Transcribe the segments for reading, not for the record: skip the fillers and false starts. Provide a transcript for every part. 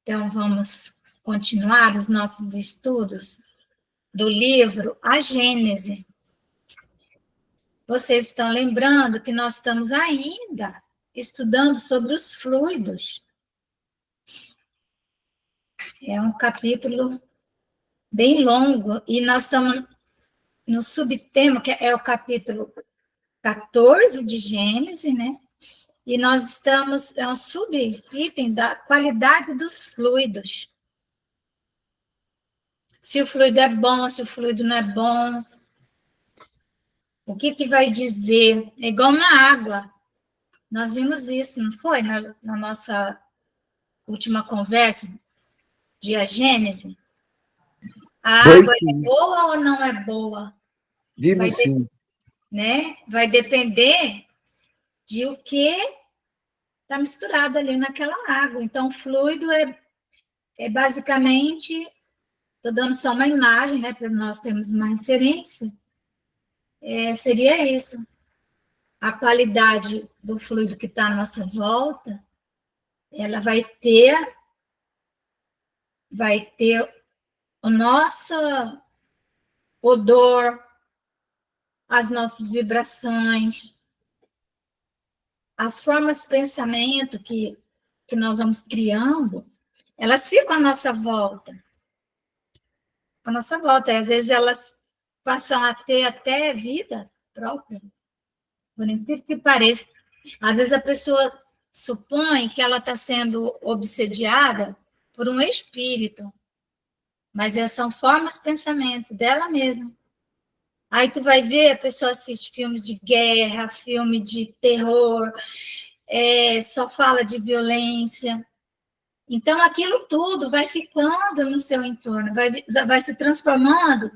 Então, vamos continuar os nossos estudos do livro A Gênese. Vocês estão lembrando que nós estamos ainda estudando sobre os fluidos. É um capítulo bem longo, e nós estamos no subtema, que é o capítulo 14 de Gênese, né? E nós estamos, é um subitem da qualidade dos fluidos. Se o fluido é bom, se o fluido não é bom. O que vai dizer? É igual na água. Nós vimos isso, não foi? Na nossa última conversa de A Gênese. A água é boa ou não é boa? Vimos sim. Né? Vai depender de o que está misturado ali naquela água. Então, o fluido é basicamente, estou dando só uma imagem, né, para nós termos uma referência, seria isso. A qualidade do fluido que está à nossa volta, ela vai ter o nosso odor, as nossas vibrações, as formas de pensamento que nós vamos criando, elas ficam à nossa volta. À nossa volta. E às vezes elas passam a ter até vida própria. Por incrível que pareça. Às vezes a pessoa supõe que ela está sendo obsediada por um espírito, mas são formas de pensamento dela mesma. Aí tu vai ver, a pessoa assiste filmes de guerra, filme de terror, só fala de violência. Então, aquilo tudo vai ficando no seu entorno, vai se transformando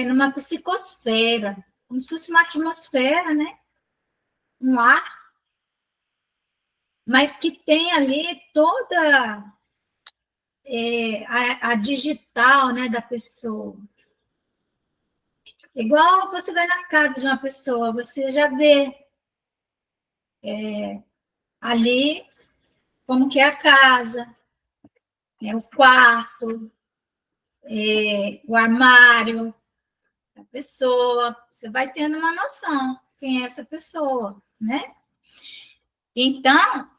numa psicosfera, como se fosse uma atmosfera, né? Um ar, mas que tem ali toda a digital, né, da pessoa. Igual você vai na casa de uma pessoa, você já vê ali como que é a casa, né, o quarto, o armário da pessoa, você vai tendo uma noção quem é essa pessoa, né? Então,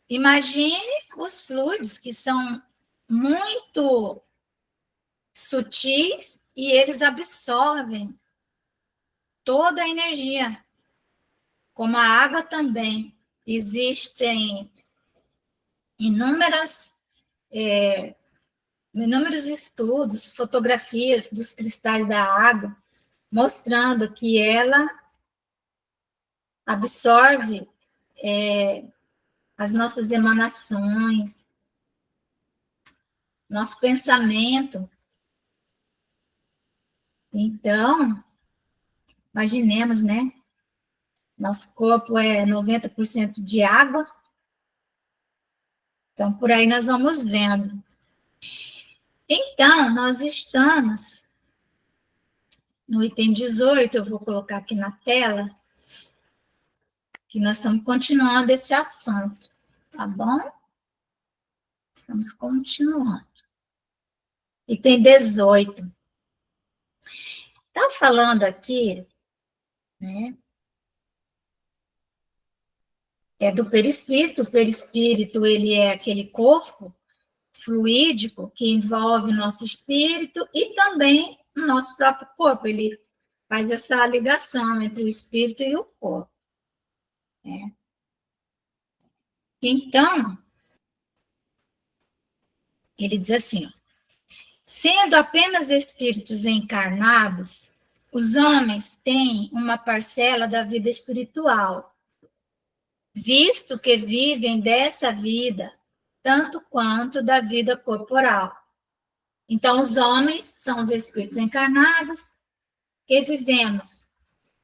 imagine os fluidos que são muito sutis e eles absorvem toda a energia, como a água também. Existem inúmeros estudos, fotografias dos cristais da água, mostrando que ela absorve as nossas emanações, nosso pensamento. Então, imaginemos, né? Nosso corpo é 90% de água. Então, por aí nós vamos vendo. Então, nós estamos no item 18, eu vou colocar aqui na tela, que nós estamos continuando esse assunto, tá bom? Estamos continuando. Item 18. Está falando aqui, né? É do perispírito. O perispírito, ele é aquele corpo fluídico que envolve o nosso espírito e também o nosso próprio corpo. Ele faz essa ligação entre o espírito e o corpo, né? Então, ele diz assim, ó, sendo apenas espíritos encarnados, os homens têm uma parcela da vida espiritual, visto que vivem dessa vida tanto quanto da vida corporal. Então, os homens são os espíritos encarnados que vivemos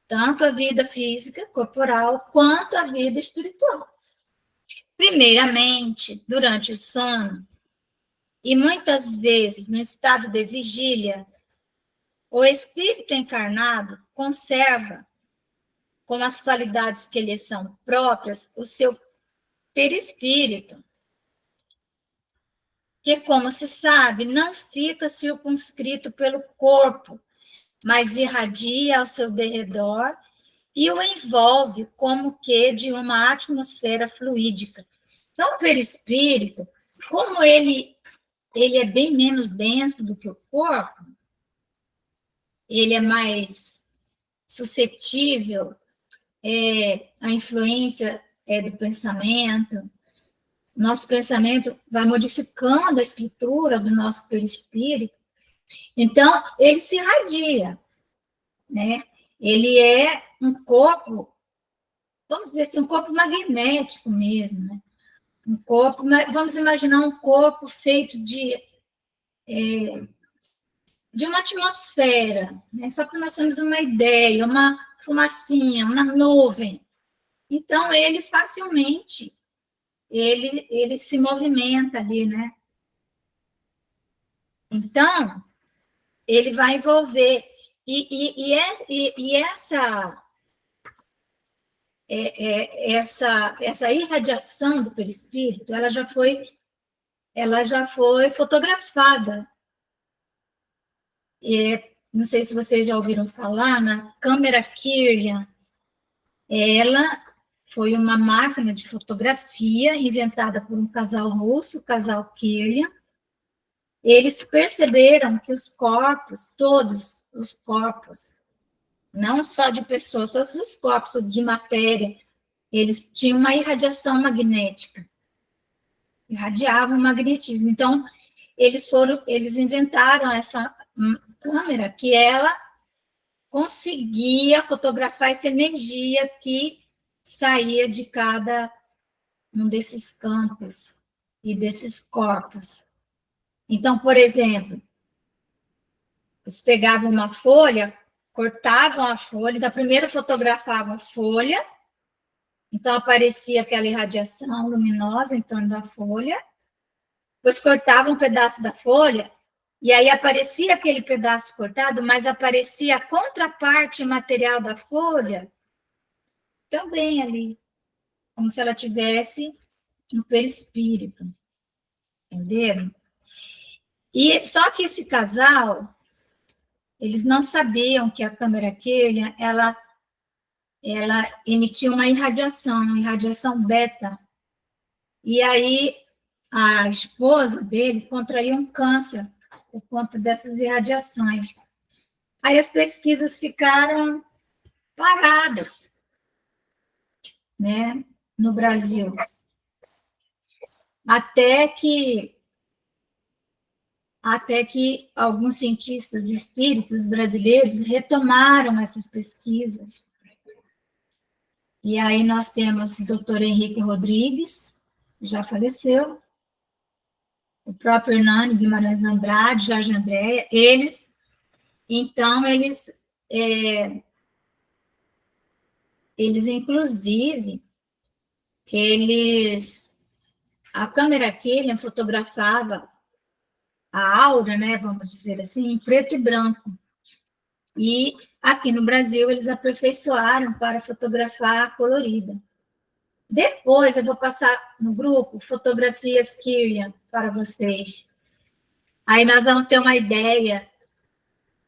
tanto a vida física, corporal, quanto a vida espiritual. Primeiramente, durante o sono, e muitas vezes no estado de vigília, o espírito encarnado conserva, com as qualidades que lhe são próprias, o seu perispírito, que, como se sabe, não fica circunscrito pelo corpo, mas irradia ao seu derredor e o envolve como que de uma atmosfera fluídica. Então, o perispírito, como ele é bem menos denso do que o corpo, ele é mais suscetível à influência do pensamento. Nosso pensamento vai modificando a estrutura do nosso perispírito. Então, ele se irradia, né? Ele é um corpo, vamos dizer assim, um corpo magnético mesmo, né? Um corpo, vamos imaginar um corpo feito de uma atmosfera, né? Só para nós termos uma ideia, uma fumacinha, uma nuvem. Então, ele facilmente, ele se movimenta ali, né? Então, ele vai envolver. E essa irradiação do perispírito, ela já foi fotografada. Não sei se vocês já ouviram falar na câmera Kirlian. Ela foi uma máquina de fotografia inventada por um casal russo, o casal Kirlian. Eles perceberam que os corpos, todos os corpos, não só de pessoas, todos os corpos de matéria, eles tinham uma irradiação magnética, irradiavam o magnetismo. Então, eles inventaram essa câmera que ela conseguia fotografar essa energia que saía de cada um desses campos e desses corpos. Então, por exemplo, eles pegavam uma folha, cortavam a folha, então primeiro fotografavam a folha, então aparecia aquela irradiação luminosa em torno da folha, depois cortavam um pedaço da folha, e aí aparecia aquele pedaço cortado, mas aparecia a contraparte material da folha também ali, como se ela tivesse um perispírito, entenderam? E só que esse casal, eles não sabiam que a câmera Kirlian, ela emitia uma irradiação beta. E aí a esposa dele contraiu um câncer por conta dessas irradiações. Aí as pesquisas ficaram paradas, né, no Brasil. Até que alguns cientistas espíritas brasileiros retomaram essas pesquisas. E aí nós temos o doutor Henrique Rodrigues, que já faleceu, o próprio Hernani Guimarães Andrade, Jorge Andréa, eles inclusive, a câmera Kirlian fotografava a aura, né, vamos dizer assim, em preto e branco. E aqui no Brasil eles aperfeiçoaram para fotografar colorida. Depois eu vou passar no grupo fotografias Kirlian para vocês. Aí nós vamos ter uma ideia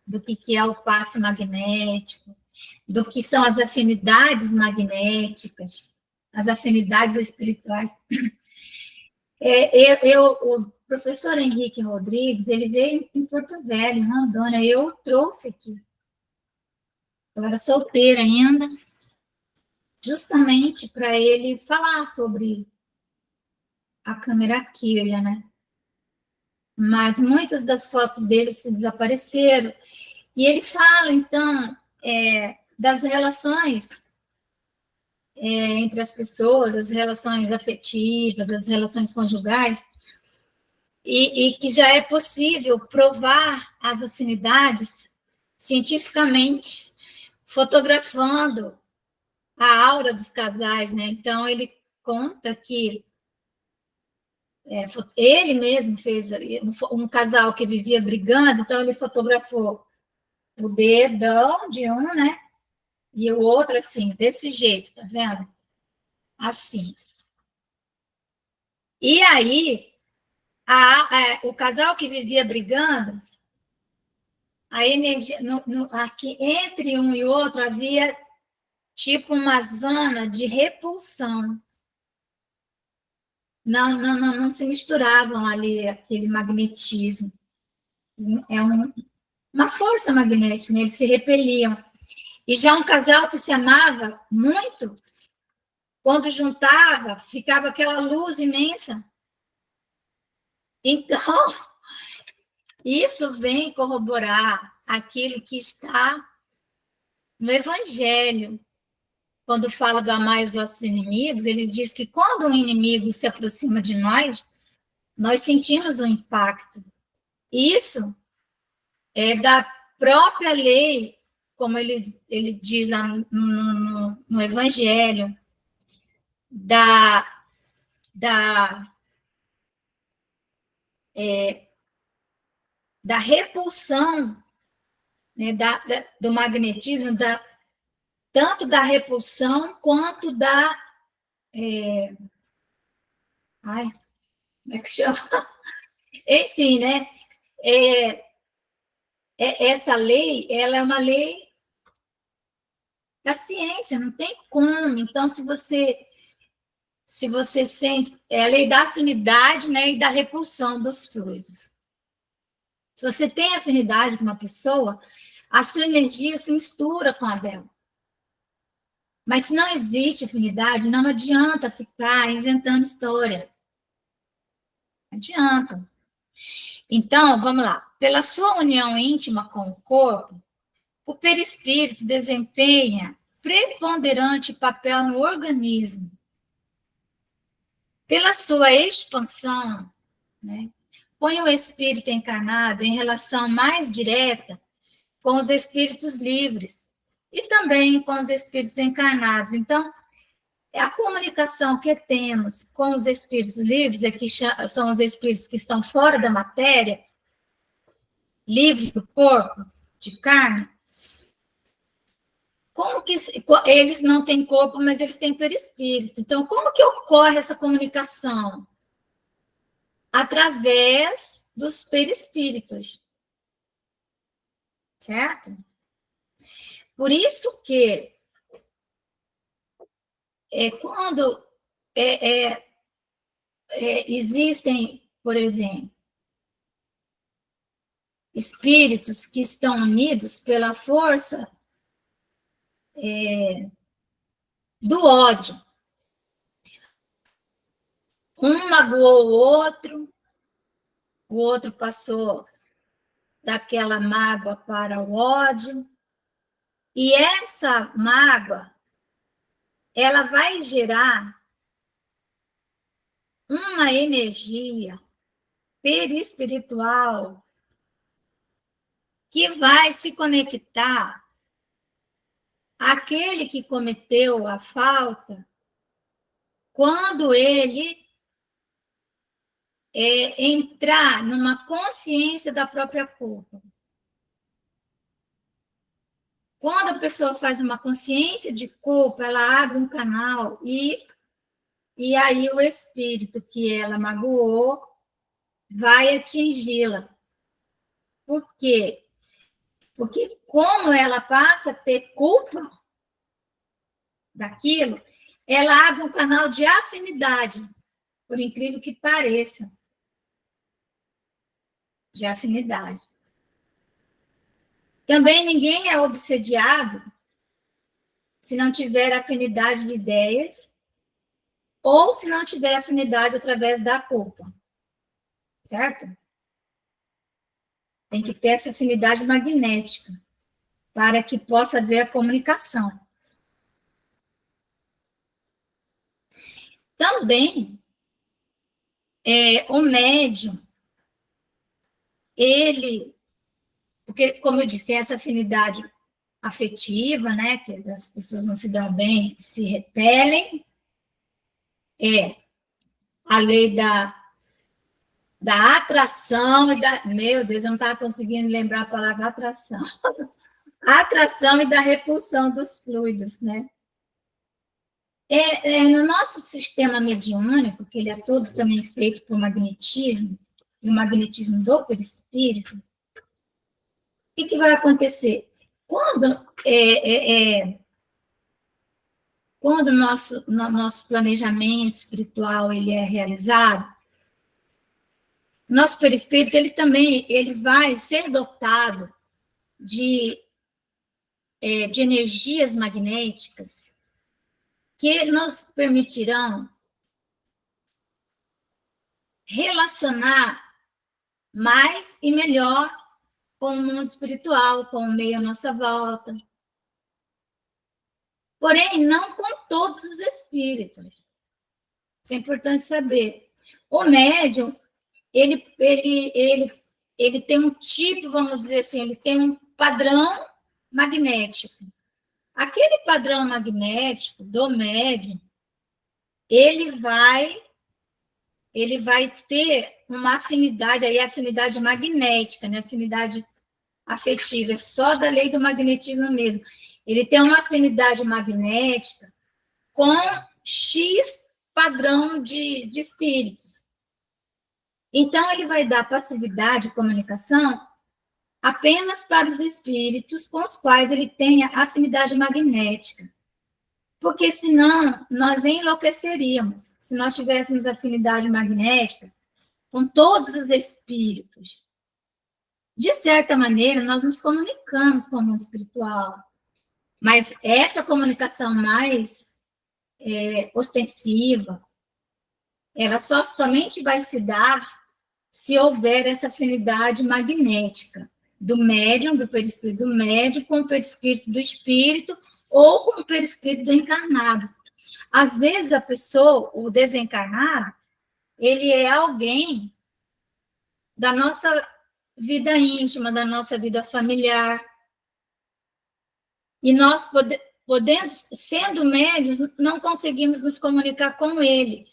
do que é o passe magnético, do que são as afinidades magnéticas, as afinidades espirituais. O professor Henrique Rodrigues, ele veio em Porto Velho, em Rondônia, eu trouxe aqui. Eu era solteira ainda, justamente para ele falar sobre a câmera Kirlian, né? Mas muitas das fotos dele se desapareceram. E ele fala, então, das relações entre as pessoas, as relações afetivas, as relações conjugais, e que já é possível provar as afinidades cientificamente, fotografando a aura dos casais, né? Então, ele conta que ele mesmo fez um casal que vivia brigando, então ele fotografou o dedão de um, né? E o outro, assim, desse jeito, tá vendo? Assim. E aí, O casal que vivia brigando, a energia, aqui entre um e outro havia tipo uma zona de repulsão. Não se misturavam ali aquele magnetismo. É uma força magnética, né? Eles se repeliam. E já um casal que se amava muito, quando juntava, ficava aquela luz imensa. Então, isso vem corroborar aquilo que está no Evangelho. Quando fala do amar os nossos inimigos, ele diz que quando um inimigo se aproxima de nós sentimos um impacto. Isso é da própria lei, como ele diz lá no Evangelho, da repulsão, né, do magnetismo, tanto da repulsão quanto ai, como é que chama? Enfim, né? Essa lei, ela é uma lei da ciência, não tem como. Então, se você sente, é a lei da afinidade, né, e da repulsão dos fluidos. Se você tem afinidade com uma pessoa, a sua energia se mistura com a dela. Mas se não existe afinidade, não adianta ficar inventando história. Não adianta. Então, vamos lá. Pela sua união íntima com o corpo, o perispírito desempenha preponderante papel no organismo. Pela sua expansão, né, põe o espírito encarnado em relação mais direta com os espíritos livres e também com os espíritos encarnados. Então, a comunicação que temos com os espíritos livres, que são os espíritos que estão fora da matéria, livres do corpo, de carne, como que eles não têm corpo, mas eles têm perispírito? Então, como que ocorre essa comunicação? Através dos perispíritos, certo? Por isso que quando existem, por exemplo, espíritos que estão unidos pela força do ódio. Um magoou o outro passou daquela mágoa para o ódio, e essa mágoa, ela vai gerar uma energia perispiritual que vai se conectar àquele que cometeu a falta quando ele entrar numa consciência da própria culpa. Quando a pessoa faz uma consciência de culpa, ela abre um canal e aí o espírito que ela magoou vai atingi-la. Por quê? Porque como ela passa a ter culpa daquilo, ela abre um canal de afinidade, por incrível que pareça, de afinidade. Também ninguém é obsediado se não tiver afinidade de ideias ou se não tiver afinidade através da culpa, certo? Tem que ter essa afinidade magnética para que possa haver a comunicação. Também, o médium, porque, como eu disse, tem essa afinidade afetiva, né, que as pessoas não se dão bem, se repelem, a lei da atração e da... Meu Deus, eu não estava conseguindo lembrar a palavra atração. A atração e da repulsão dos fluidos, né? No nosso sistema mediúnico, que ele é todo também feito por magnetismo, e o magnetismo do perispírito, o que vai acontecer? Quando o nosso planejamento espiritual ele é realizado, nosso perispírito ele vai ser dotado de energias magnéticas que nos permitirão relacionar mais e melhor com o mundo espiritual, com o meio à nossa volta. Porém, não com todos os espíritos. Isso é importante saber. O médium, ele tem um tipo, vamos dizer assim, ele tem um padrão magnético. Aquele padrão magnético do médium, ele vai ter uma afinidade, aí é afinidade magnética, né? Afinidade afetiva, é só da lei do magnetismo mesmo. Ele tem uma afinidade magnética com X padrão de espíritos. Então, ele vai dar passividade de comunicação apenas para os espíritos com os quais ele tem afinidade magnética. Porque senão nós enlouqueceríamos. Se nós tivéssemos afinidade magnética com todos os espíritos, de certa maneira, nós nos comunicamos com o mundo espiritual. Mas essa comunicação mais ostensiva, ela somente vai se dar se houver essa afinidade magnética do médium, do perispírito do médium, com o perispírito do espírito ou com o perispírito do encarnado. Às vezes, a pessoa, o desencarnado, ele é alguém da nossa vida íntima, da nossa vida familiar. E nós, sendo médios, não conseguimos nos comunicar com ele,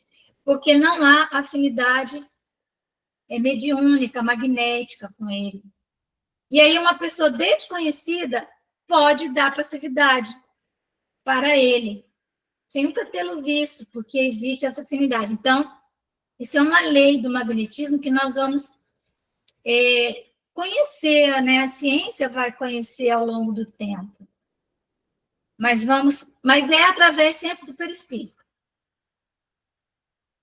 porque não há afinidade mediúnica, magnética com ele. E aí uma pessoa desconhecida pode dar passividade para ele, sem nunca tê-lo visto, porque existe essa afinidade. Então, isso é uma lei do magnetismo que nós vamos conhecer, né? A ciência vai conhecer ao longo do tempo. Mas é através sempre do perispírito.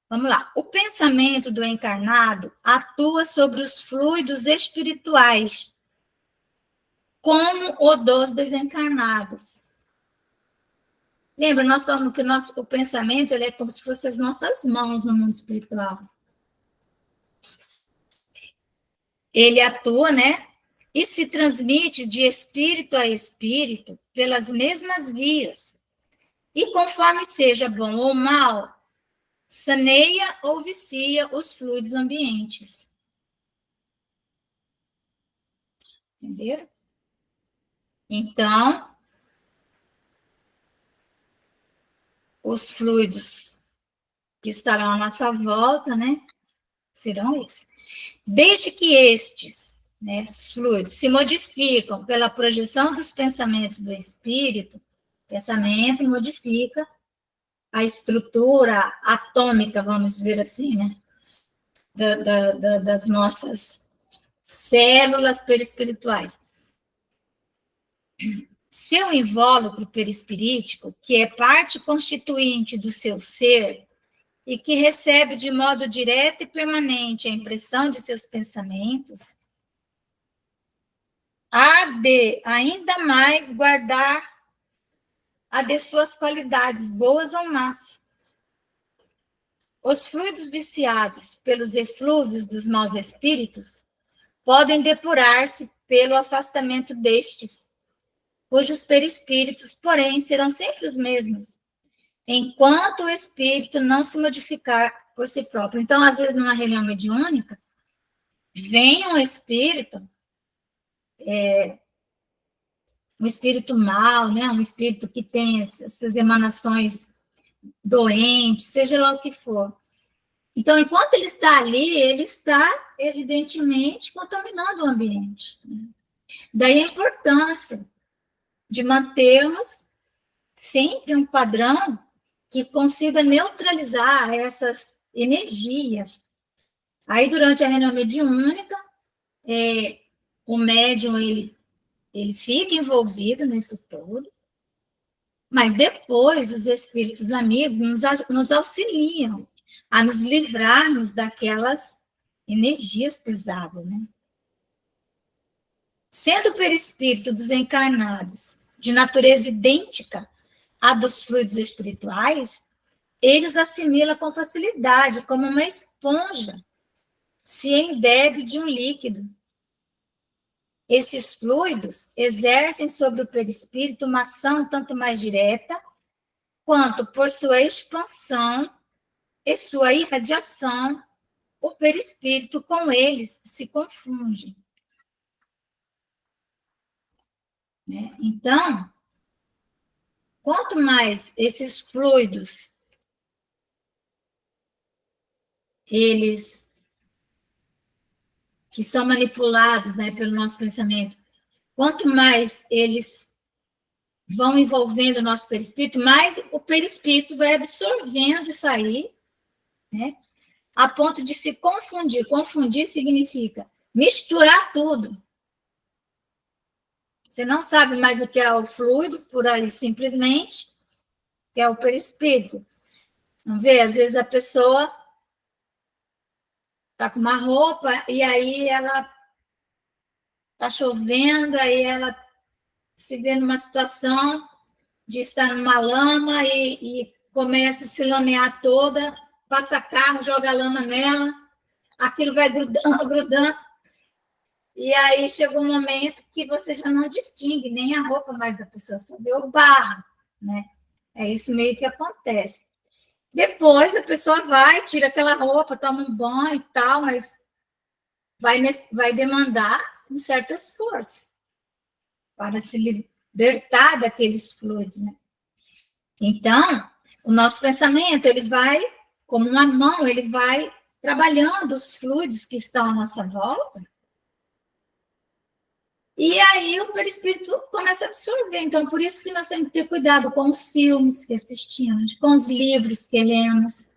Vamos lá. O pensamento do encarnado atua sobre os fluidos espirituais, como o dos desencarnados. Lembra, nós falamos que o pensamento ele é como se fossem as nossas mãos no mundo espiritual. Ele atua, né? E se transmite de espírito a espírito pelas mesmas vias. E conforme seja bom ou mal, saneia ou vicia os fluidos ambientes. Entenderam? Então, os fluidos que estarão à nossa volta, né, serão esses. Desde que estes, né, fluidos se modificam pela projeção dos pensamentos do espírito, o pensamento modifica a estrutura atômica, vamos dizer assim, né, das nossas células perispirituais. Seu invólucro perispirítico, que é parte constituinte do seu ser e que recebe de modo direto e permanente a impressão de seus pensamentos, há de ainda mais guardar a de suas qualidades, boas ou más. Os fluidos viciados pelos eflúvios dos maus espíritos podem depurar-se pelo afastamento destes, cujos perispíritos, porém, serão sempre os mesmos, enquanto o espírito não se modificar por si próprio. Então, às vezes, numa reunião mediúnica, vem um espírito mau, né? Um espírito que tem essas emanações doentes, seja lá o que for. Então, enquanto ele está ali, ele está, evidentemente, contaminando o ambiente. Daí a importância de mantermos sempre um padrão que consiga neutralizar essas energias Aí, durante a reunião mediúnica, o médium, ele fica envolvido nisso tudo, mas depois os espíritos amigos nos auxiliam a nos livrarmos daquelas energias pesadas, né? Sendo o perispírito dos encarnados de natureza idêntica à dos fluidos espirituais, ele os assimila com facilidade, como uma esponja se embebe de um líquido. Esses fluidos exercem sobre o perispírito uma ação tanto mais direta, quanto por sua expansão e sua irradiação, o perispírito com eles se confunde. Né? Então, quanto mais esses fluidos eles que são manipulados, né, pelo nosso pensamento, quanto mais eles vão envolvendo o nosso perispírito, mais o perispírito vai absorvendo isso aí, né, a ponto de se confundir. Confundir significa misturar tudo. Você não sabe mais o que é o fluido, por aí simplesmente, que é o perispírito. Vamos ver, às vezes a pessoa está com uma roupa e aí ela está chovendo, aí ela se vê numa situação de estar numa lama e começa a se lamear toda, passa carro, joga lama nela, aquilo vai grudando, grudando, e aí chega um momento que você já não distingue nem a roupa mais da pessoa, só vê o barro, né? É isso meio que acontece. Depois a pessoa vai, tira aquela roupa, toma um banho e tal, mas vai demandar um certo esforço para se libertar daqueles fluidos, né? Então, o nosso pensamento, ele vai, como uma mão, ele vai trabalhando os fluidos que estão à nossa volta, e aí o perispírito começa a absorver. Então, por isso que nós temos que ter cuidado com os filmes que assistimos, com os livros que lemos,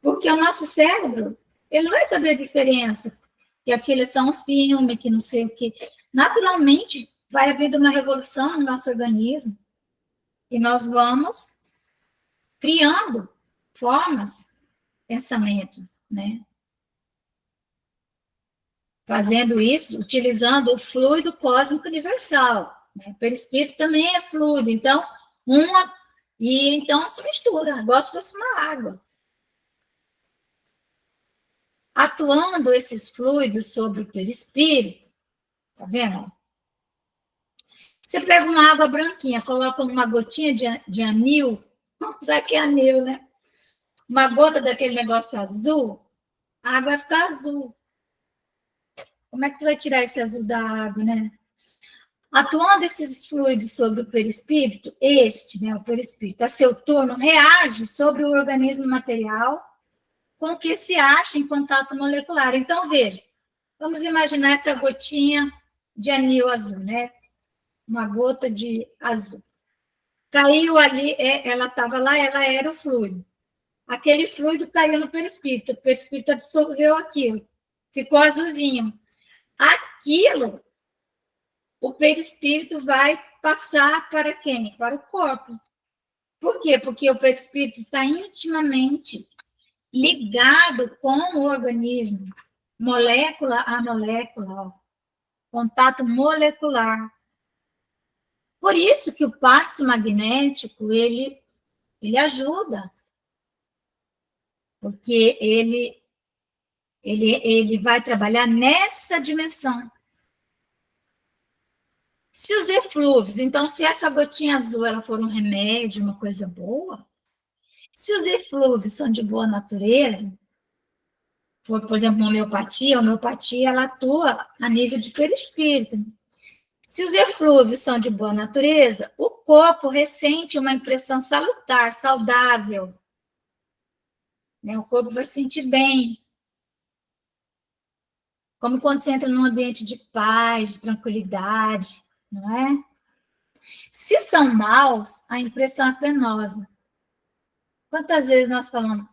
porque o nosso cérebro, ele não vai saber a diferença, que aquilo é só um filme, que não sei o quê. Naturalmente, vai havendo uma revolução no nosso organismo, e nós vamos criando formas, pensamento, né? Fazendo isso, utilizando o fluido cósmico universal. Né? O perispírito também é fluido, então, então se mistura, igual se fosse uma água. Atuando esses fluidos sobre o perispírito, tá vendo? Você pega uma água branquinha, coloca uma gotinha de anil, vamos usar aqui anil, né? Uma gota daquele negócio azul, a água vai ficar azul. Como é que tu vai tirar esse azul da água, né? Atuando esses fluidos sobre o perispírito, né, o perispírito, a seu turno, reage sobre o organismo material com o que se acha em contato molecular. Então, veja, vamos imaginar essa gotinha de anil azul, né? Uma gota de azul. Caiu ali, ela estava lá, ela era o fluido. Aquele fluido caiu no perispírito, o perispírito absorveu aquilo, ficou azulzinho. Aquilo, o perispírito vai passar para quem? Para o corpo. Por quê? Porque o perispírito está intimamente ligado com o organismo, molécula a molécula, ó, contato molecular. Por isso que o passe magnético, ele ajuda, porque ele vai trabalhar nessa dimensão. Se os eflúvios, então, se essa gotinha azul ela for um remédio, uma coisa boa, se os eflúvios são de boa natureza, por exemplo, a homeopatia ela atua a nível de perispírito. Se os eflúvios são de boa natureza, o corpo ressente uma impressão salutar, saudável. Né? O corpo vai se sentir bem. Como quando você entra num ambiente de paz, de tranquilidade, não é? Se são maus, a impressão é penosa. Quantas vezes nós falamos,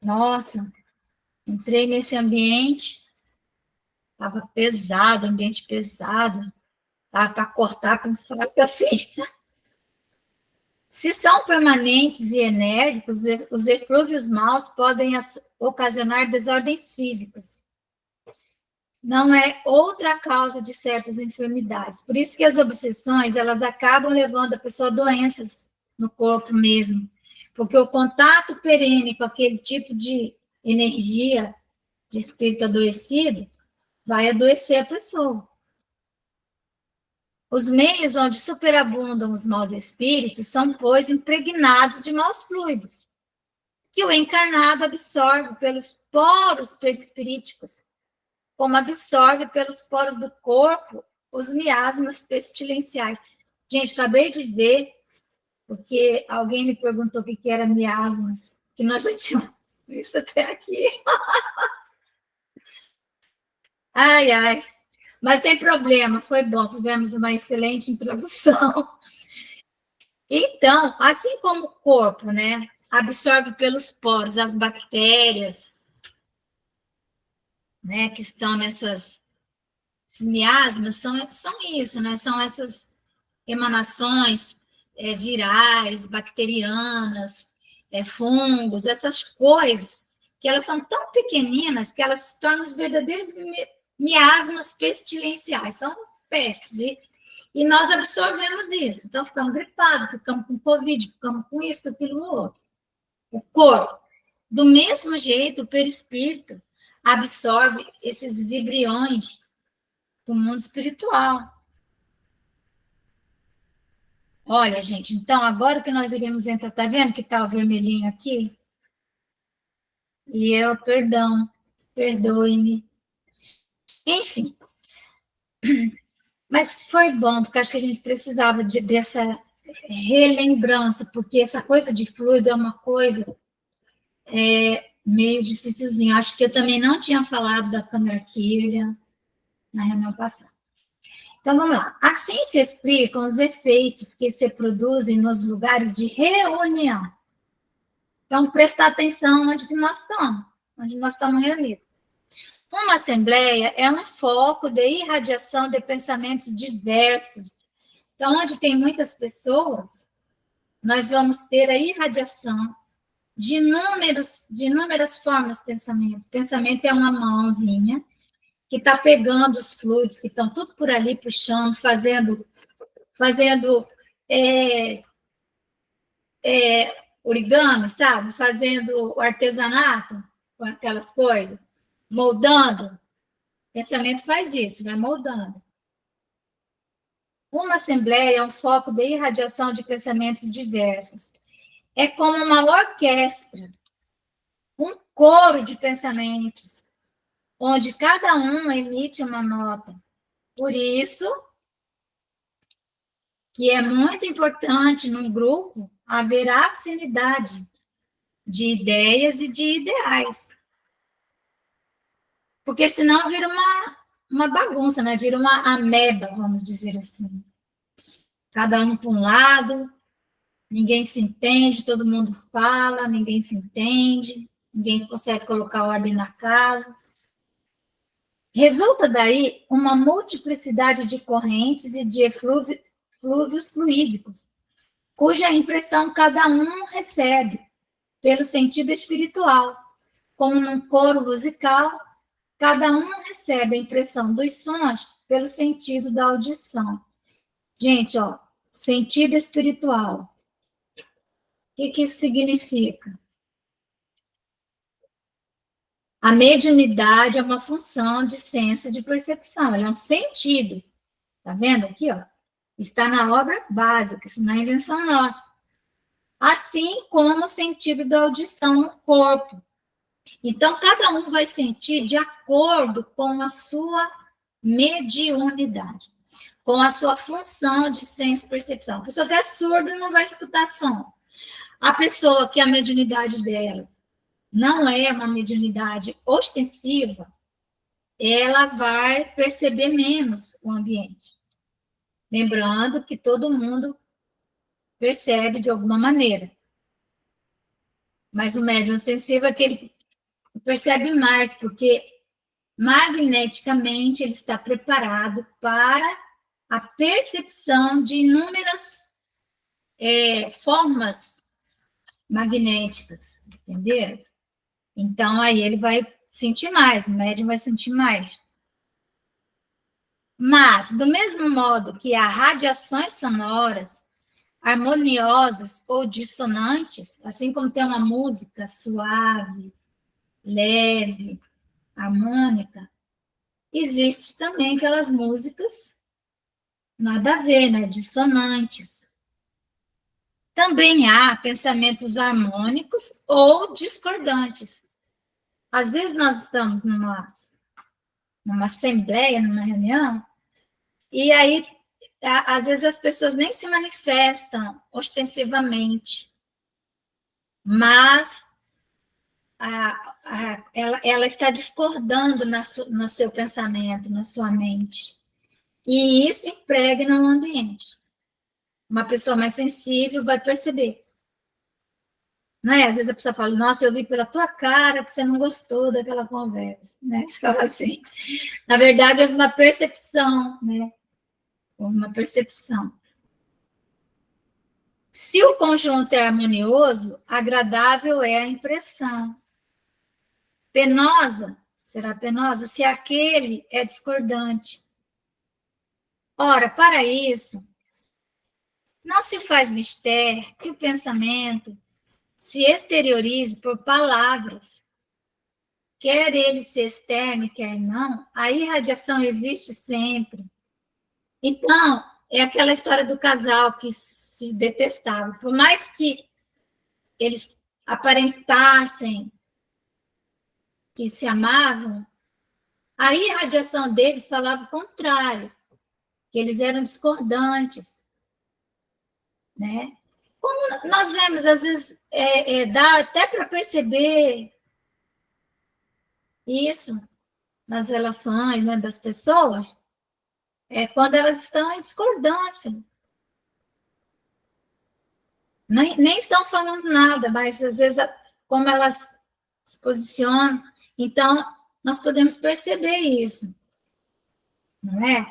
nossa, Entrei nesse ambiente, estava pesado, ambiente pesado, estava para cortar com faca assim. Se são permanentes e enérgicos, os eflúvios maus podem ocasionar desordens físicas. Não é outra causa de certas enfermidades. Por isso que as obsessões, elas acabam levando a pessoa a doenças no corpo mesmo. Porque o contato perene com aquele tipo de energia de espírito adoecido vai adoecer a pessoa. Os meios onde superabundam os maus espíritos são, pois, impregnados de maus fluidos, que o encarnado absorve pelos poros perispiríticos, como absorve pelos poros do corpo os miasmas pestilenciais. Gente, acabei de ver, porque alguém me perguntou o que era miasmas, que nós já tínhamos visto até aqui. Ai, ai. Mas tem problema, foi bom, fizemos uma excelente introdução. Então, assim como o corpo, né, absorve pelos poros as bactérias, né, que estão nessas miasmas, são isso, né, são essas emanações virais, bacterianas, fungos, essas coisas, que elas são tão pequeninas que elas se tornam os verdadeiros miasmas pestilenciais, são pestes, e nós absorvemos isso. Então, ficamos gripados, ficamos com Covid, ficamos com isso, com aquilo, outro. O corpo. Do mesmo jeito, o perispírito absorve esses vibriões do mundo espiritual. Olha, gente, então, agora que nós iremos entrar, tá vendo que tá o vermelhinho aqui? E eu, perdão, perdoe-me. Enfim, mas foi bom, porque acho que a gente precisava dessa relembrança, porque essa coisa de fluido é uma coisa meio dificilzinha. Acho que eu também não tinha falado da câmera Kirlian na reunião passada. Então, vamos lá. Assim se explicam os efeitos que se produzem nos lugares de reunião. Então, prestar atenção onde nós estamos reunidos. Uma assembleia é um foco de irradiação de pensamentos diversos. Então, onde tem muitas pessoas, nós vamos ter a irradiação de inúmeras formas de pensamento. Pensamento é uma mãozinha que está pegando os fluidos que estão tudo por ali, puxando, fazendo origami, sabe? Fazendo o artesanato com aquelas coisas, moldando. O pensamento faz isso, vai moldando. Uma assembleia é um foco de irradiação de pensamentos diversos. É como uma orquestra, um coro de pensamentos, onde cada um emite uma nota. Por isso que é muito importante num grupo haver afinidade de ideias e de ideais. Porque senão vira uma bagunça, né? Vira uma ameba, vamos dizer assim. Cada um para um lado, ninguém se entende, todo mundo fala, ninguém se entende, ninguém consegue colocar ordem na casa. Resulta daí uma multiplicidade de correntes e de eflúvios fluídicos, cuja impressão cada um recebe pelo sentido espiritual, como num coro musical, cada um recebe a impressão dos sons pelo sentido da audição. Gente, ó, sentido espiritual. O que isso significa? A mediunidade é uma função de senso de percepção, ela é um sentido. Tá vendo aqui, ó? Está na obra básica, isso não é invenção nossa. Assim como o sentido da audição no corpo. Então, cada um vai sentir de acordo com a sua mediunidade, com a sua função de senso-percepção. A pessoa que é surda não vai escutar som. A pessoa que a mediunidade dela não é uma mediunidade ostensiva, ela vai perceber menos o ambiente. Lembrando que todo mundo percebe de alguma maneira. Mas o médium ostensivo é aquele percebe mais, porque magneticamente ele está preparado para a percepção de inúmeras formas magnéticas, entendeu? Então, aí ele vai sentir mais, o médium vai sentir mais. Mas, do mesmo modo que há radiações sonoras harmoniosas ou dissonantes, assim como tem uma música suave, leve, harmônica, existe também aquelas músicas nada a ver, né? Dissonantes. Também há pensamentos harmônicos ou discordantes. Às vezes nós estamos numa assembleia, numa reunião, e aí, às vezes, as pessoas nem se manifestam ostensivamente, mas ela está discordando no seu pensamento, na sua mente. E isso impregna no ambiente. Uma pessoa mais sensível vai perceber. Não é? Às vezes a pessoa fala, nossa, eu vi pela tua cara que você não gostou daquela conversa, né? Fala assim. Na verdade, é uma percepção, né? Uma percepção. Se o conjunto é harmonioso, agradável é a impressão. Penosa, será penosa, se aquele é discordante. Ora, para isso, não se faz mistério que o pensamento se exteriorize por palavras. Quer ele se externe, quer não, a irradiação existe sempre. Então, é aquela história do casal que se detestava. Por mais que eles aparentassem que se amavam, a irradiação deles falava o contrário, que eles eram discordantes, né? Como nós vemos, às vezes, dá até para perceber isso nas relações, né, das pessoas, quando elas estão em discordância. Nem estão falando nada, mas às vezes, como elas se posicionam, então nós podemos perceber isso, não é?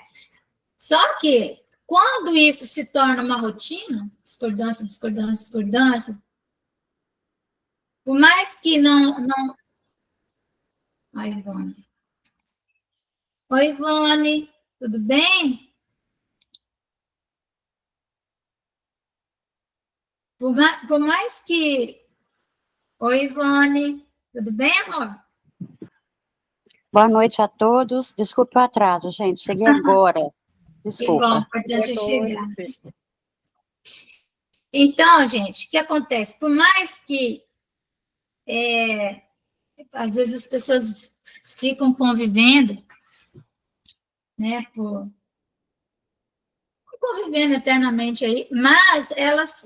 Só que, quando isso se torna uma rotina, discordância, discordância, discordância, por mais que não... Oi, Ivone. Oi, Ivone, tudo bem? Por mais que... Oi, Ivone, tudo bem, amor? Boa noite a todos. Desculpe o atraso, gente. Cheguei agora. Que bom, Desculpa. importante é chegar. Então, gente, o que acontece? Por mais que às vezes as pessoas ficam convivendo, né, convivendo eternamente aí, mas elas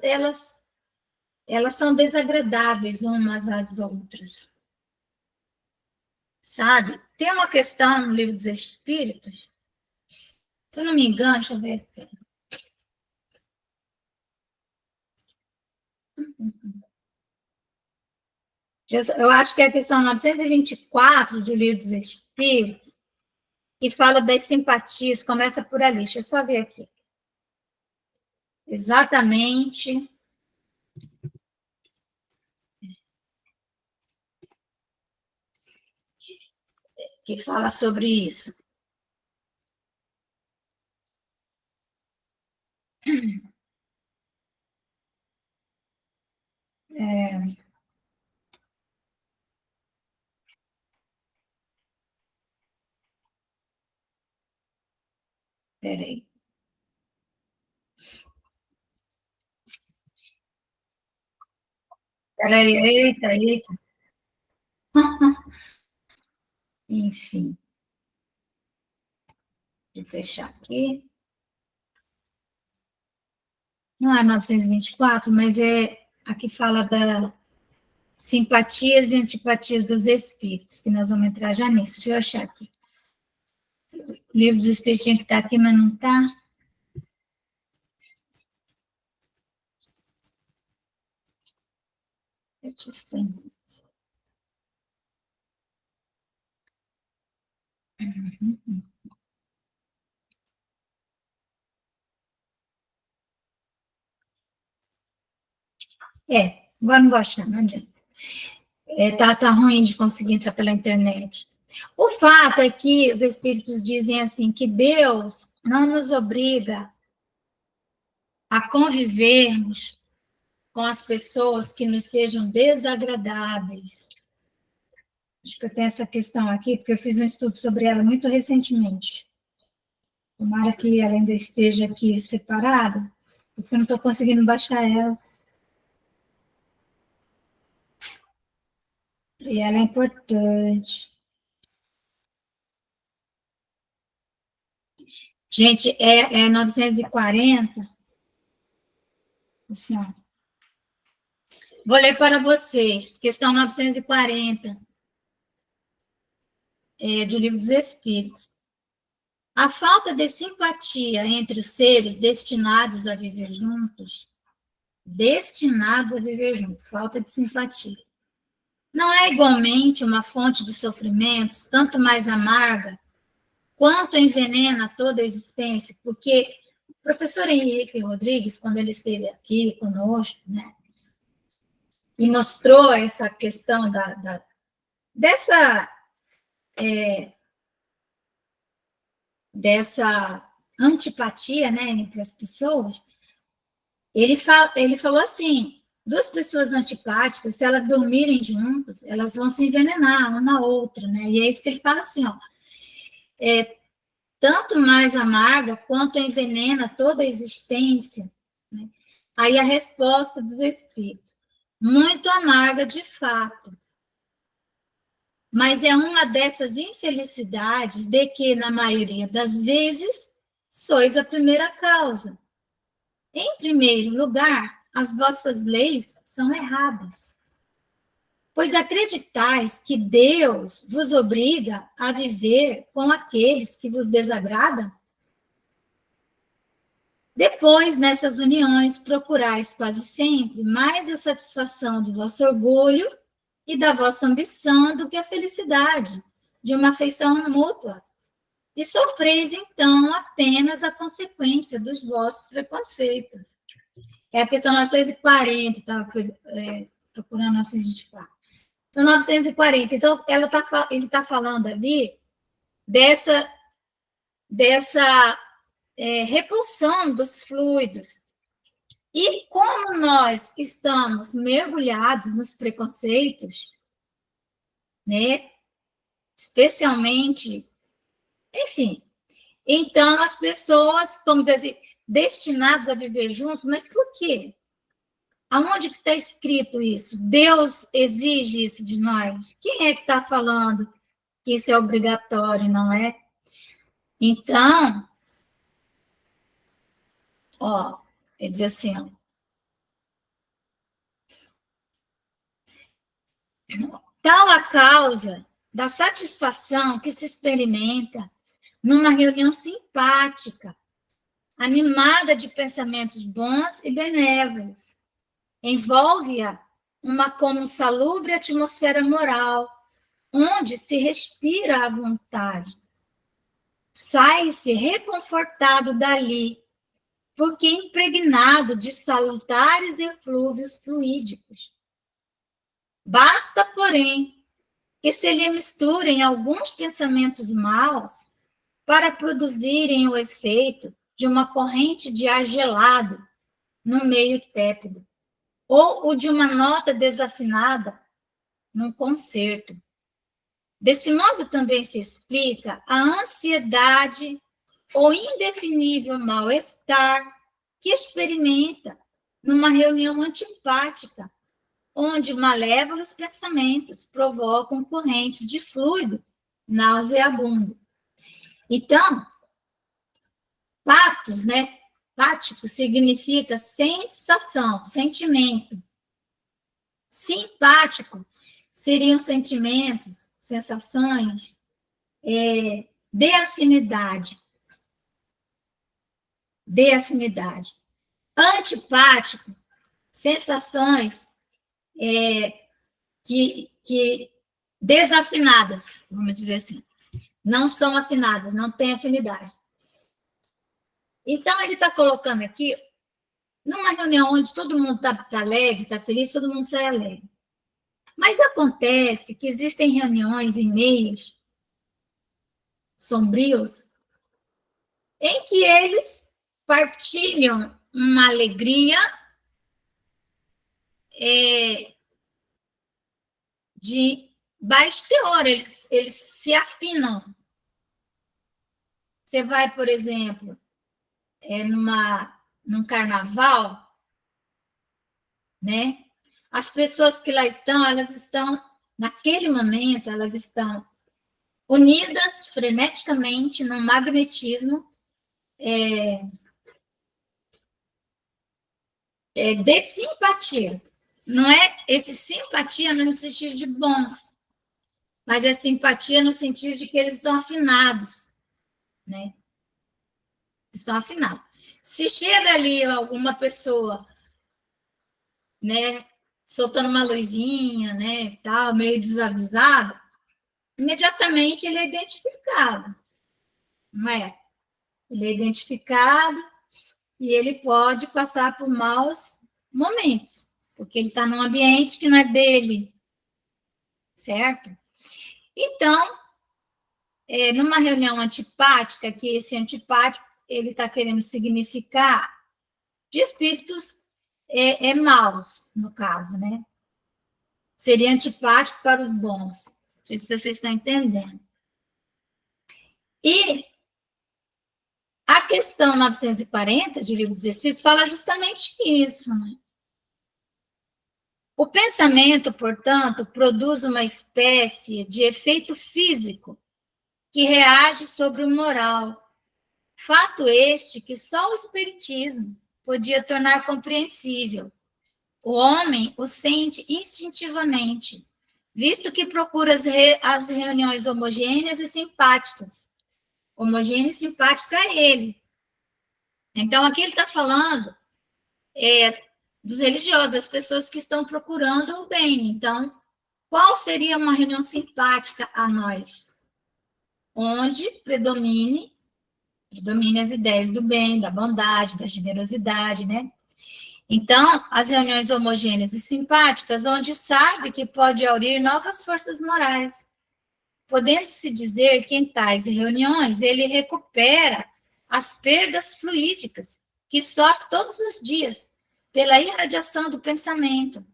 são desagradáveis umas às outras, sabe? Tem uma questão no Livro dos Espíritos, se eu não me engano, deixa eu ver. Eu acho que é a questão 924 do Livro dos Espíritos, que fala das simpatias, começa por ali, deixa eu só ver aqui. Exatamente. Que fala sobre isso. Peraí. Peraí, eita, eita. Enfim. Vou fechar aqui. Não é 924, mas aqui fala da simpatias e antipatias dos espíritos, que nós vamos entrar já nisso. Deixa eu achar aqui. O livro dos espíritos tinha que estar aqui, mas não está. Agora não vou achar, não adianta. Tá ruim de conseguir entrar pela internet. O fato é que os espíritos dizem assim, que Deus não nos obriga a convivermos com as pessoas que nos sejam desagradáveis. Acho que eu tenho essa questão aqui, porque eu fiz um estudo sobre ela muito recentemente. Tomara que ela ainda esteja aqui separada, porque eu não estou conseguindo baixar ela. E ela é importante. Gente, é 940. Assim, ó. Vou ler para vocês, questão 940, do Livro dos Espíritos. A falta de simpatia entre os seres destinados a viver juntos, falta de simpatia, não é igualmente uma fonte de sofrimentos, tanto mais amarga, quanto envenena toda a existência, porque o professor Henrique Rodrigues, quando ele esteve aqui conosco, né, e mostrou essa questão dessa antipatia, né, entre as pessoas, ele falou assim, duas pessoas antipáticas, se elas dormirem juntas, elas vão se envenenar uma na outra, né, e é isso que ele fala assim, ó, tanto mais amarga quanto envenena toda a existência, né? Aí a resposta dos espíritos, muito amarga de fato, mas é uma dessas infelicidades de que, na maioria das vezes, sois a primeira causa. Em primeiro lugar, as vossas leis são erradas, pois acreditais que Deus vos obriga a viver com aqueles que vos desagradam? Depois, nessas uniões, procurais quase sempre mais a satisfação do vosso orgulho e da vossa ambição do que a felicidade de uma afeição mútua. E sofreis, então, apenas a consequência dos vossos preconceitos. É a questão 940, estava procurando 924. Então, 940. Então, ele está falando ali dessa repulsão dos fluidos. E como nós estamos mergulhados nos preconceitos, né? Especialmente, enfim, então as pessoas, vamos dizer assim, destinadas a viver juntos, mas por quê? Aonde que está escrito isso? Deus exige isso de nós? Quem é que está falando que isso é obrigatório, não é? Então, ó, ele diz assim, ó, tal a causa da satisfação que se experimenta numa reunião simpática, animada de pensamentos bons e benévolos. Envolve-a uma como salubre atmosfera moral, onde se respira à vontade. Sai-se reconfortado dali, porque impregnado de salutares eflúvios fluídicos. Basta, porém, que se lhe misturem alguns pensamentos maus para produzirem o efeito de uma corrente de ar gelado no meio tépido, ou o de uma nota desafinada num concerto. Desse modo também se explica a ansiedade ou indefinível mal-estar que experimenta numa reunião antipática, onde malévolos pensamentos provocam correntes de fluido nauseabundo. Então, patos, né? Pático significa sensação, sentimento. Simpático seriam sentimentos, sensações de afinidade. De afinidade. Antipático, sensações que desafinadas, vamos dizer assim. não são afinadas, não têm afinidade. Então, ele está colocando aqui, numa reunião onde todo mundo está alegre, está feliz, todo mundo sai alegre. Mas acontece que existem reuniões em meios sombrios em que eles partilham uma alegria de baixo teor, eles se afinam. Você vai, por exemplo, num carnaval, né? As pessoas que lá estão, elas estão, naquele momento, elas estão unidas freneticamente num magnetismo de simpatia. Não é esse simpatia no sentido de bom, mas é simpatia no sentido de que eles estão afinados, né? Estão afinados. Se chega ali alguma pessoa, né, soltando uma luzinha, né, tal, meio desavisado, imediatamente ele é identificado, não é? Ele é identificado e ele pode passar por maus momentos, porque ele está num ambiente que não é dele, certo? Então, numa reunião antipática, que esse antipático ele está querendo significar de espíritos maus, no caso, né? Seria antipático para os bons. Não sei se vocês estão entendendo. E a questão 940 de Livro dos Espíritos fala justamente isso, né? O pensamento, portanto, produz uma espécie de efeito físico que reage sobre o moral. Fato este que só o Espiritismo podia tornar compreensível. O homem o sente instintivamente, visto que procura as reuniões homogêneas e simpáticas. Homogêneo e simpático é ele. Então, aqui ele está falando dos religiosos, das pessoas que estão procurando o bem. Então, qual seria uma reunião simpática a nós? Onde predomine as ideias do bem, da bondade, da generosidade, né? Então, as reuniões homogêneas e simpáticas, onde sabe que pode aurir novas forças morais, podendo-se dizer que em tais reuniões ele recupera as perdas fluídicas que sofre todos os dias pela irradiação do pensamento,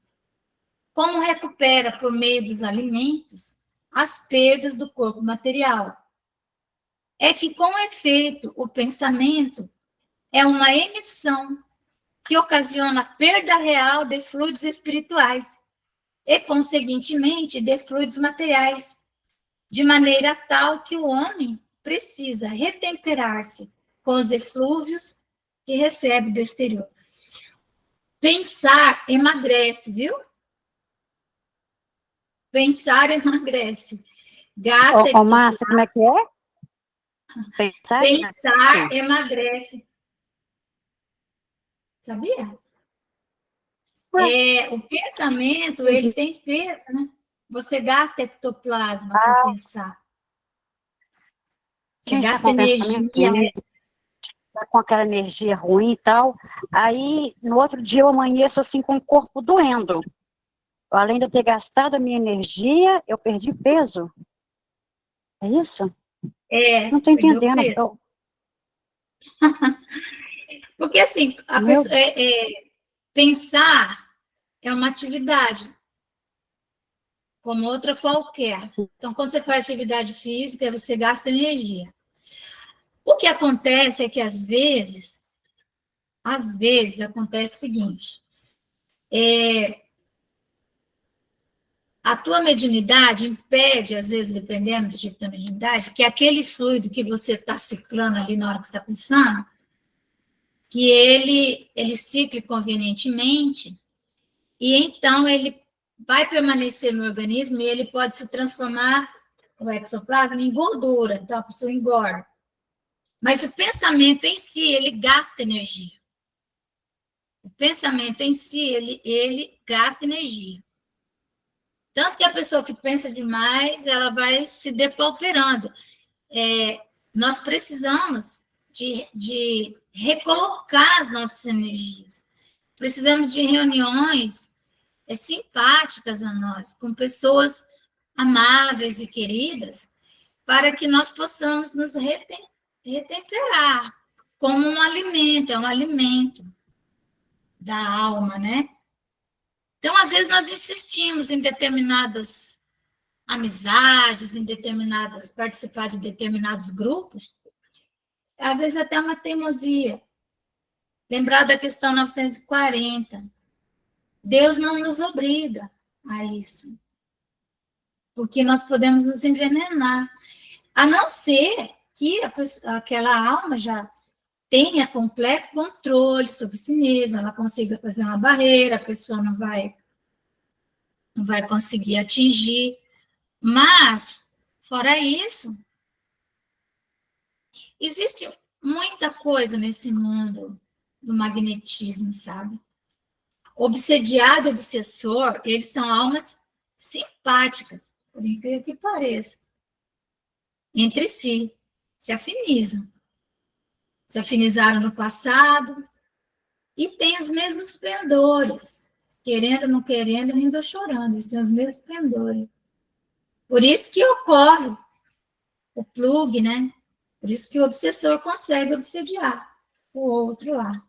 como recupera por meio dos alimentos as perdas do corpo material. É que, com efeito, o pensamento é uma emissão que ocasiona a perda real de fluidos espirituais e, conseguintemente, de fluidos materiais, de maneira tal que o homem precisa retemperar-se com os eflúvios que recebe do exterior. Pensar emagrece, viu? Pensar emagrece. Gasta Ô, Márcia, como é que é? Pensar emagrece. Sabia? O pensamento, ele tem peso, né? Você gasta ectoplasma para pensar. Você gasta energia. Tá com aquela energia ruim e tal. Aí, no outro dia, eu amanheço assim com o corpo doendo. Além de eu ter gastado a minha energia, eu perdi peso. É isso? Não estou entendendo. Porque, assim, a pessoa, pensar é uma atividade, como outra qualquer. Sim. Então, quando você faz atividade física, você gasta energia. O que acontece é que, às vezes acontece o seguinte, a tua mediunidade impede, às vezes, dependendo do tipo da mediunidade, que aquele fluido que você está ciclando ali na hora que você está pensando, que ele cicle convenientemente, e então ele vai permanecer no organismo e ele pode se transformar, o ectoplasma, em gordura, então a pessoa engorda. Mas o pensamento em si, ele gasta energia. O pensamento em si, ele gasta energia. Tanto que a pessoa que pensa demais, ela vai se depauperando. nós precisamos de recolocar as nossas energias. Precisamos de reuniões simpáticas a nós, com pessoas amáveis e queridas, para que nós possamos nos retemperar, como um alimento, é um alimento da alma, né? Então, às vezes, nós insistimos em determinadas amizades, participar de determinados grupos, às vezes até uma teimosia. Lembrar da questão 940. Deus não nos obriga a isso, porque nós podemos nos envenenar, a não ser que aquela alma já tenha completo controle sobre si mesma, ela consiga fazer uma barreira, a pessoa não vai conseguir atingir. Mas, fora isso, existe muita coisa nesse mundo do magnetismo, sabe? Obsediado e obsessor, eles são almas simpáticas, por incrível que pareça. Entre si, se afinizam. Se afinizaram no passado e têm os mesmos pendores. Querendo, não querendo, rindo ou chorando. Eles têm os mesmos pendores. Por isso que ocorre o plug, né? Por isso que o obsessor consegue obsediar o outro lá.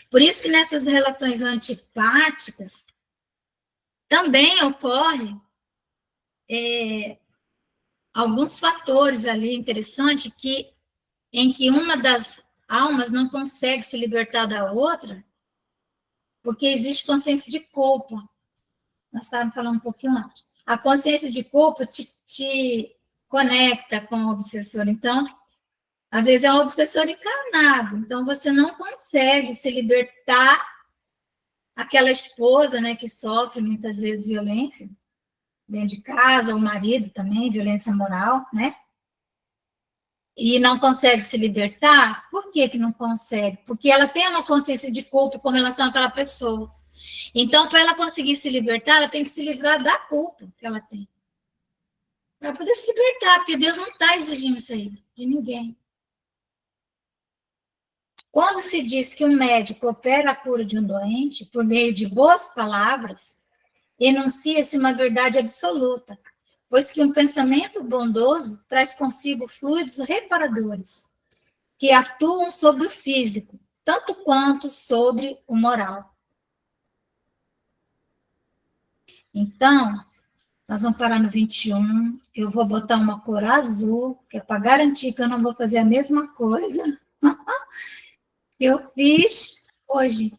Por isso que nessas relações antipáticas também ocorre alguns fatores ali interessantes em que uma das almas não consegue se libertar da outra, porque existe consciência de culpa. Nós estávamos falando um pouquinho antes. A consciência de culpa te conecta com o obsessor. Então, às vezes é um obsessor encarnado. Então, você não consegue se libertar aquela esposa, né, que sofre muitas vezes violência dentro de casa, ou o marido também, violência moral, né? E não consegue se libertar. Por que não consegue? Porque ela tem uma consciência de culpa com relação àquela pessoa. Então, para ela conseguir se libertar, ela tem que se livrar da culpa que ela tem. Para poder se libertar, porque Deus não está exigindo isso aí de ninguém. Quando se diz que um médico opera a cura de um doente por meio de boas palavras, enuncia-se uma verdade absoluta, pois que um pensamento bondoso traz consigo fluidos reparadores, que atuam sobre o físico, tanto quanto sobre o moral. Então, nós vamos parar no 21, eu vou botar uma cor azul, que é para garantir que eu não vou fazer a mesma coisa que eu fiz hoje.